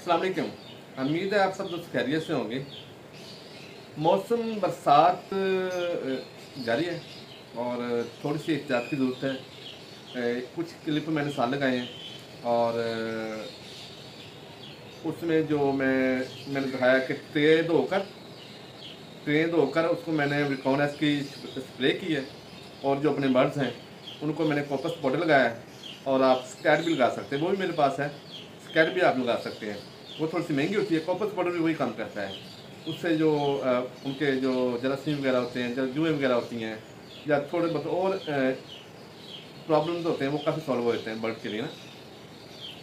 अस्सलाम वालेकुम। उम्मीद है आप सब दोस्त खैरियत से होंगे। मौसम बरसात जारी है और थोड़ी सी एहतियात की ज़रूरत है। कुछ क्लिप मैंने साल लगाए हैं और उसमें जो मैंने दिखाया कि ट्रे धोकर उसको मैंने विकॉनस की स्प्रे की है और जो अपने बर्ड्स हैं उनको मैंने कॉपस पाउडर लगाया है। और आप स्कैट भी लगा सकते हैं, वो भी मेरे पास है। स्कैट भी आप लगा सकते हैं, वो थोड़ी सी महंगी होती है। कॉपस पाउडर भी वही काम करता है। उससे जो उनके जो जरासीम वगैरह होते हैं, जो जुएँ वगैरह होती हैं या थोड़े बहुत और प्रॉब्लम्स होते हैं, वो काफ़ी सॉल्व हो जाते हैं बर्ड के लिए ना।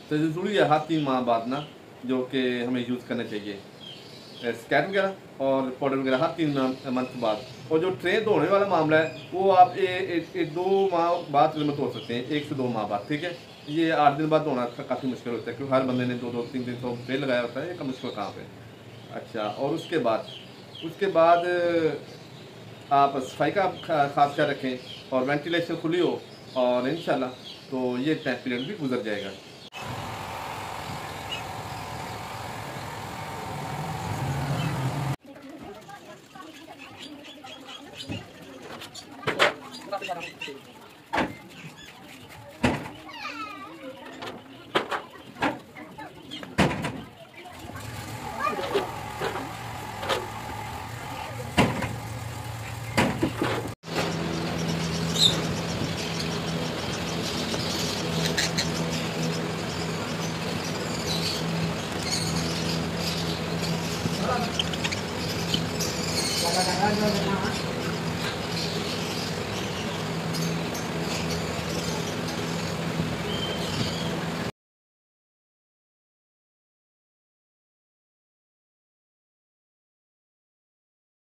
तो ज़रूरी है हर 3 माह बाद ना जो कि हमें यूज़ करना चाहिए स्कैट वगैरह और पाउडर वगैरह हर 3 मंथ बाद। और जो ट्रे धोने वाला मामला है वो आप 2 माह बाद में धो सकते हैं, 1 से 2 माह बाद, ठीक है। ये 8 दिन बाद धोना काफ़ी मुश्किल होता है क्योंकि हर बंदे ने 2-2-3 दिन तो ट्रे लगाया होता है, ये मुश्किल काम है। अच्छा, और उसके बाद आप सफाई का खास ख्याल रखें और वेंटिलेशन खुली हो और इंशाल्लाह तो ये टाइम पीरियड भी गुजर जाएगा।